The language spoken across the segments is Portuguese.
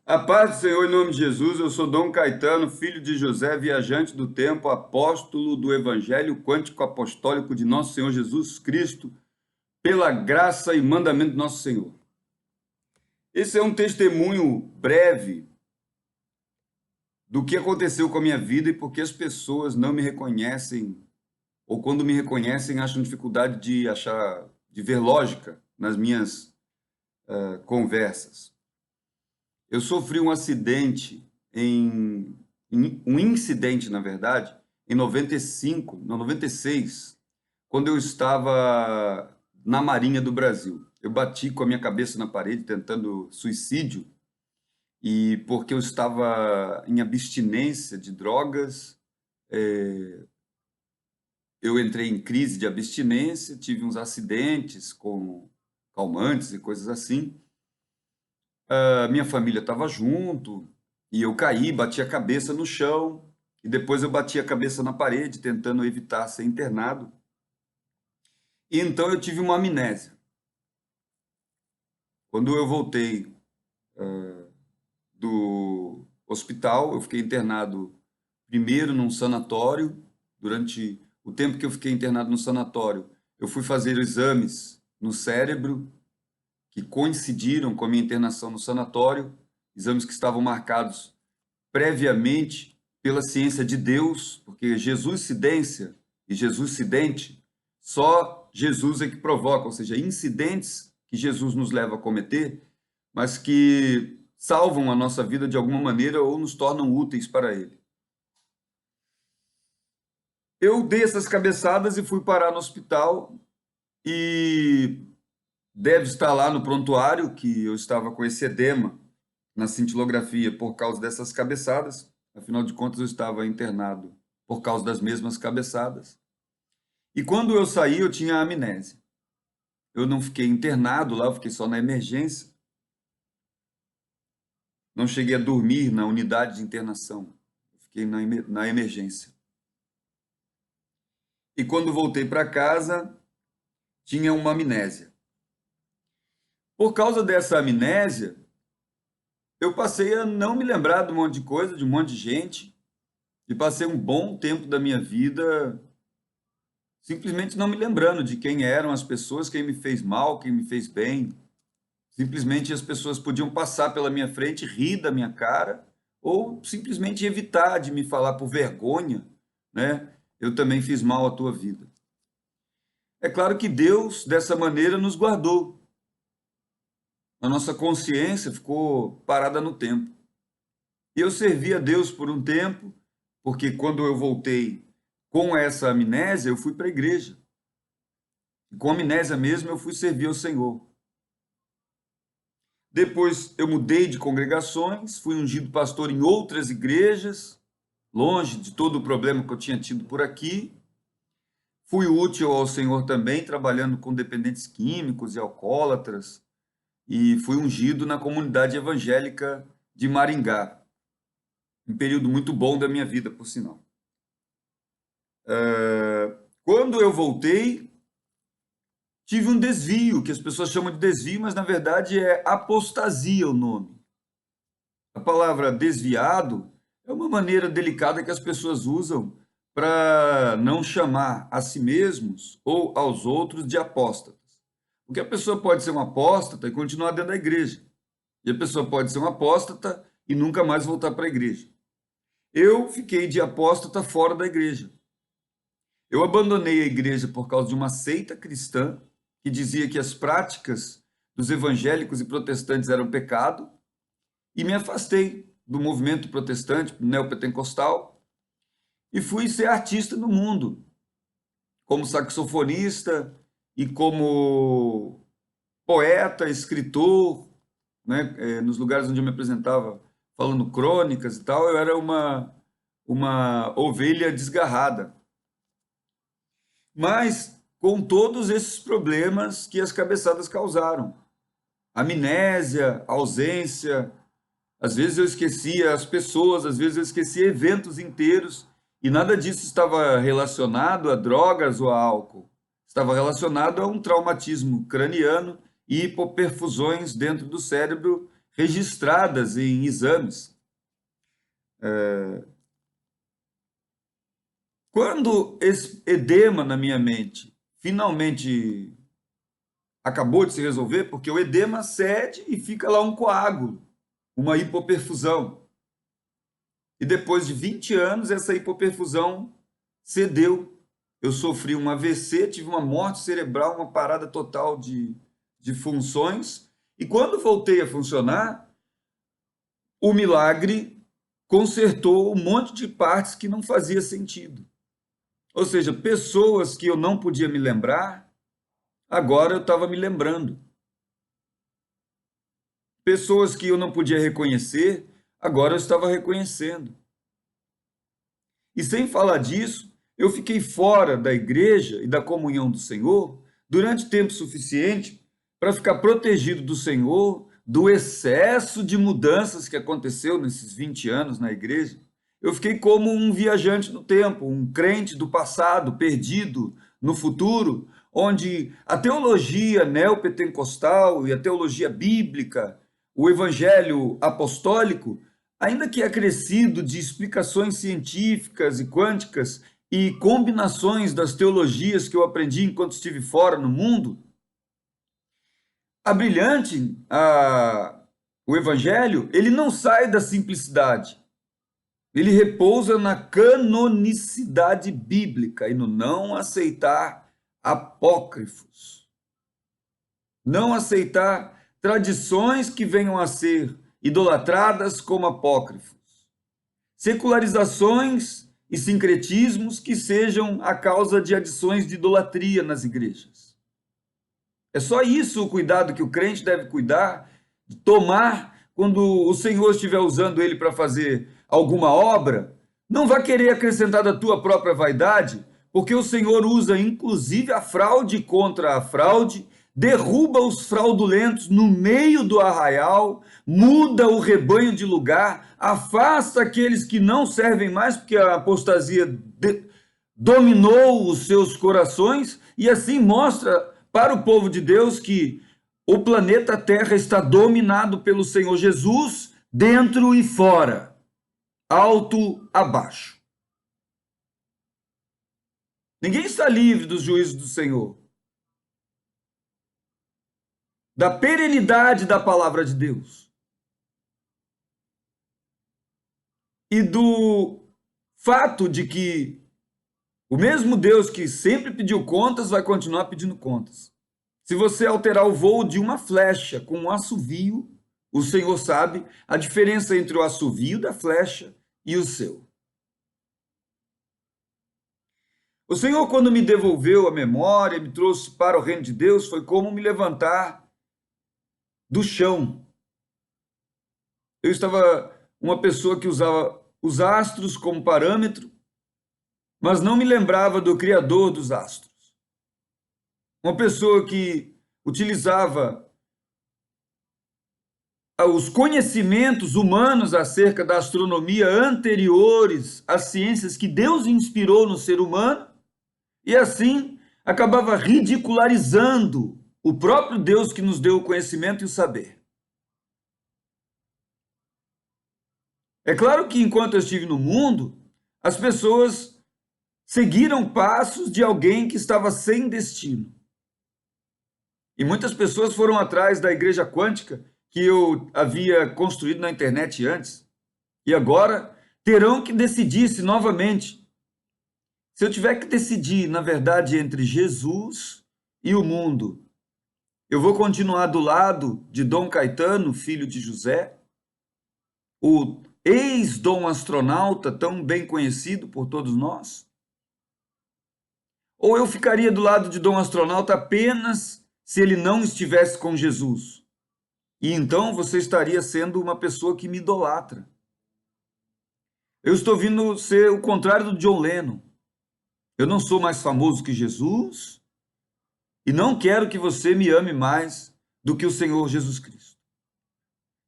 A paz do Senhor em nome de Jesus, eu sou Dom Caetano, filho de José, viajante do tempo, apóstolo do Evangelho Quântico Apostólico de nosso Senhor Jesus Cristo, pela graça e mandamento do nosso Senhor. Esse é um testemunho breve do que aconteceu com a minha vida e porque as pessoas não me reconhecem, ou quando me reconhecem, acham dificuldade de ver lógica nas minhas conversas. Eu sofri um acidente um incidente, na verdade, em 95, não, 96, quando eu estava na Marinha do Brasil. Eu bati com a minha cabeça na parede tentando suicídio e porque eu estava em abstinência de drogas, eu entrei em crise de abstinência, tive uns acidentes com calmantes e coisas assim. A minha família estava junto e eu caí, bati a cabeça no chão e depois eu bati a cabeça na parede tentando evitar ser internado. E então eu tive uma amnésia. Quando eu voltei do hospital, eu fiquei internado primeiro num sanatório. Durante o tempo que eu fiquei internado no sanatório, eu fui fazer exames no cérebro que coincidiram com a minha internação no sanatório, exames que estavam marcados previamente pela ciência de Deus, porque Jesuscidência e Jesuscidente, só Jesus é que provoca, ou seja, incidentes que Jesus nos leva a cometer, mas que salvam a nossa vida de alguma maneira ou nos tornam úteis para Ele. Eu dei essas cabeçadas e fui parar no hospital e deve estar lá no prontuário que eu estava com esse edema na cintilografia por causa dessas cabeçadas. Afinal de contas, eu estava internado por causa das mesmas cabeçadas. E quando eu saí, eu tinha amnésia. Eu não fiquei internado lá, eu fiquei só na emergência. Não cheguei a dormir na unidade de internação. Eu fiquei na emergência. E quando voltei para casa, tinha uma amnésia. Por causa dessa amnésia, eu passei a não me lembrar de um monte de coisa, de um monte de gente, e passei um bom tempo da minha vida simplesmente não me lembrando de quem eram as pessoas, quem me fez mal, quem me fez bem. Simplesmente as pessoas podiam passar pela minha frente, rir da minha cara, ou simplesmente evitar de me falar por vergonha, né? Eu também fiz mal à tua vida. É claro que Deus, dessa maneira, nos guardou. A nossa consciência ficou parada no tempo. E eu servi a Deus por um tempo, porque quando eu voltei com essa amnésia, eu fui para a igreja. E com amnésia mesmo, eu fui servir ao Senhor. Depois eu mudei de congregações, fui ungido pastor em outras igrejas, longe de todo o problema que eu tinha tido por aqui. Fui útil ao Senhor também, trabalhando com dependentes químicos e alcoólatras, e fui ungido na comunidade evangélica de Maringá. Um período muito bom da minha vida, por sinal. Quando eu voltei, tive um desvio, que as pessoas chamam de desvio, mas na verdade é apostasia o nome. A palavra desviado é uma maneira delicada que as pessoas usam para não chamar a si mesmos ou aos outros de apóstatas. Porque a pessoa pode ser um apóstata e continuar dentro da igreja. E a pessoa pode ser um apóstata e nunca mais voltar para a igreja. Eu fiquei de apóstata fora da igreja. Eu abandonei a igreja por causa de uma seita cristã que dizia que as práticas dos evangélicos e protestantes eram pecado e me afastei do movimento protestante neopentecostal e fui ser artista no mundo, como saxofonista e como poeta, escritor, né? Nos lugares onde eu me apresentava falando crônicas e tal, eu era uma ovelha desgarrada. Mas com todos esses problemas que as cabeçadas causaram. Amnésia, ausência, às vezes eu esquecia as pessoas, às vezes eu esquecia eventos inteiros, e nada disso estava relacionado a drogas ou a álcool. Estava relacionado a um traumatismo craniano e hipoperfusões dentro do cérebro registradas em exames. Quando esse edema na minha mente finalmente acabou de se resolver, porque o edema cede e fica lá um coágulo, uma hipoperfusão. E depois de 20 anos, essa hipoperfusão cedeu. Eu sofri um AVC, tive uma morte cerebral, uma parada total de funções. E quando voltei a funcionar, o milagre consertou um monte de partes que não fazia sentido. Ou seja, pessoas que eu não podia me lembrar, agora eu estava me lembrando. Pessoas que eu não podia reconhecer, agora eu estava reconhecendo. E sem falar disso, eu fiquei fora da igreja e da comunhão do Senhor durante tempo suficiente para ficar protegido do Senhor, do excesso de mudanças que aconteceu nesses 20 anos na igreja. Eu fiquei como um viajante no tempo, um crente do passado, perdido no futuro, onde a teologia neopentecostal e a teologia bíblica, o evangelho apostólico, ainda que acrescido de explicações científicas e quânticas e combinações das teologias que eu aprendi enquanto estive fora no mundo, o evangelho, ele não sai da simplicidade. Ele repousa na canonicidade bíblica e no não aceitar apócrifos. Não aceitar tradições que venham a ser idolatradas como apócrifos. Secularizações e sincretismos que sejam a causa de adições de idolatria nas igrejas. É só isso o cuidado que o crente deve cuidar, tomar quando o Senhor estiver usando ele para fazer alguma obra. Não vá querer acrescentar da tua própria vaidade, porque o Senhor usa inclusive a fraude contra a fraude, derruba os fraudulentos no meio do arraial, muda o rebanho de lugar, afasta aqueles que não servem mais, porque a apostasia dominou os seus corações, e assim mostra para o povo de Deus que o planeta Terra está dominado pelo Senhor Jesus, dentro e fora, alto, abaixo. Ninguém está livre dos juízos do Senhor, da perenidade da palavra de Deus e do fato de que o mesmo Deus que sempre pediu contas vai continuar pedindo contas. Se você alterar o voo de uma flecha com um assovio, o Senhor sabe a diferença entre o assovio da flecha e o seu. O Senhor, quando me devolveu a memória, me trouxe para o reino de Deus, foi como me levantar do chão. Eu estava uma pessoa que usava os astros como parâmetro, mas não me lembrava do Criador dos astros. Uma pessoa que utilizava os conhecimentos humanos acerca da astronomia anteriores às ciências que Deus inspirou no ser humano, e assim acabava ridicularizando o próprio Deus que nos deu o conhecimento e o saber. É claro que enquanto eu estive no mundo, as pessoas seguiram passos de alguém que estava sem destino. E muitas pessoas foram atrás da igreja quântica que eu havia construído na internet antes. E agora terão que decidir-se novamente. Se eu tiver que decidir, na verdade, entre Jesus e o mundo, eu vou continuar do lado de Dom Caetano, filho de José, o ex-dom astronauta tão bem conhecido por todos nós? Ou eu ficaria do lado de Dom Astronauta apenas se ele não estivesse com Jesus? E então você estaria sendo uma pessoa que me idolatra. Eu estou vindo ser o contrário do John Lennon. Eu não sou mais famoso que Jesus e não quero que você me ame mais do que o Senhor Jesus Cristo.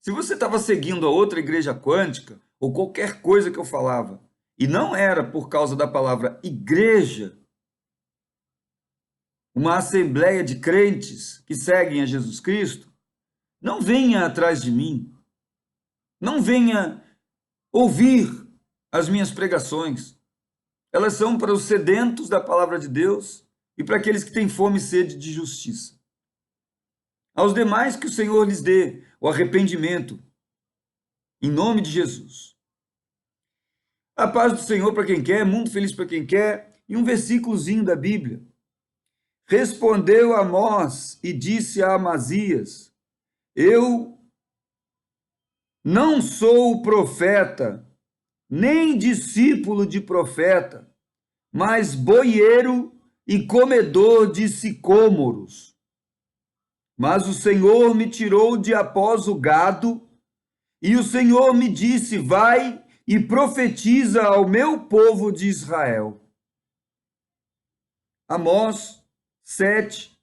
Se você estava seguindo a outra igreja quântica ou qualquer coisa que eu falava e não era por causa da palavra igreja, uma assembleia de crentes que seguem a Jesus Cristo, não venha atrás de mim, Não venha ouvir as minhas pregações. Elas são para os sedentos da palavra de Deus e para aqueles que têm fome e sede de justiça. Aos demais que o Senhor lhes dê o arrependimento, em nome de Jesus. A paz do Senhor para quem quer, mundo feliz para quem quer, e um versículozinho da Bíblia. Respondeu Amós e disse a Amazias: eu não sou profeta, nem discípulo de profeta, mas boieiro e comedor de sicômoros. Mas o Senhor me tirou de após o gado, e o Senhor me disse: vai e profetiza ao meu povo de Israel. Amós 7,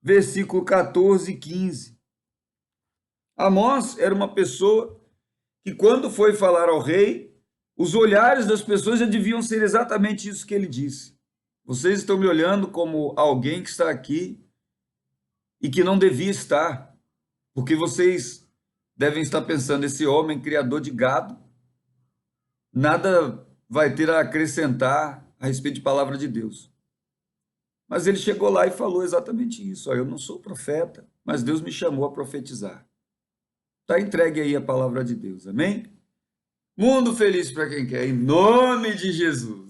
versículo 14 e 15. Amós era uma pessoa que, quando foi falar ao rei, os olhares das pessoas já deviam ser exatamente isso que ele disse. Vocês estão me olhando como alguém que está aqui e que não devia estar, porque vocês devem estar pensando: esse homem criador de gado, nada vai ter a acrescentar a respeito de palavra de Deus. Mas ele chegou lá e falou exatamente isso: eu não sou profeta, mas Deus me chamou a profetizar. Está entregue aí a palavra de Deus, amém? Mundo feliz para quem quer, em nome de Jesus.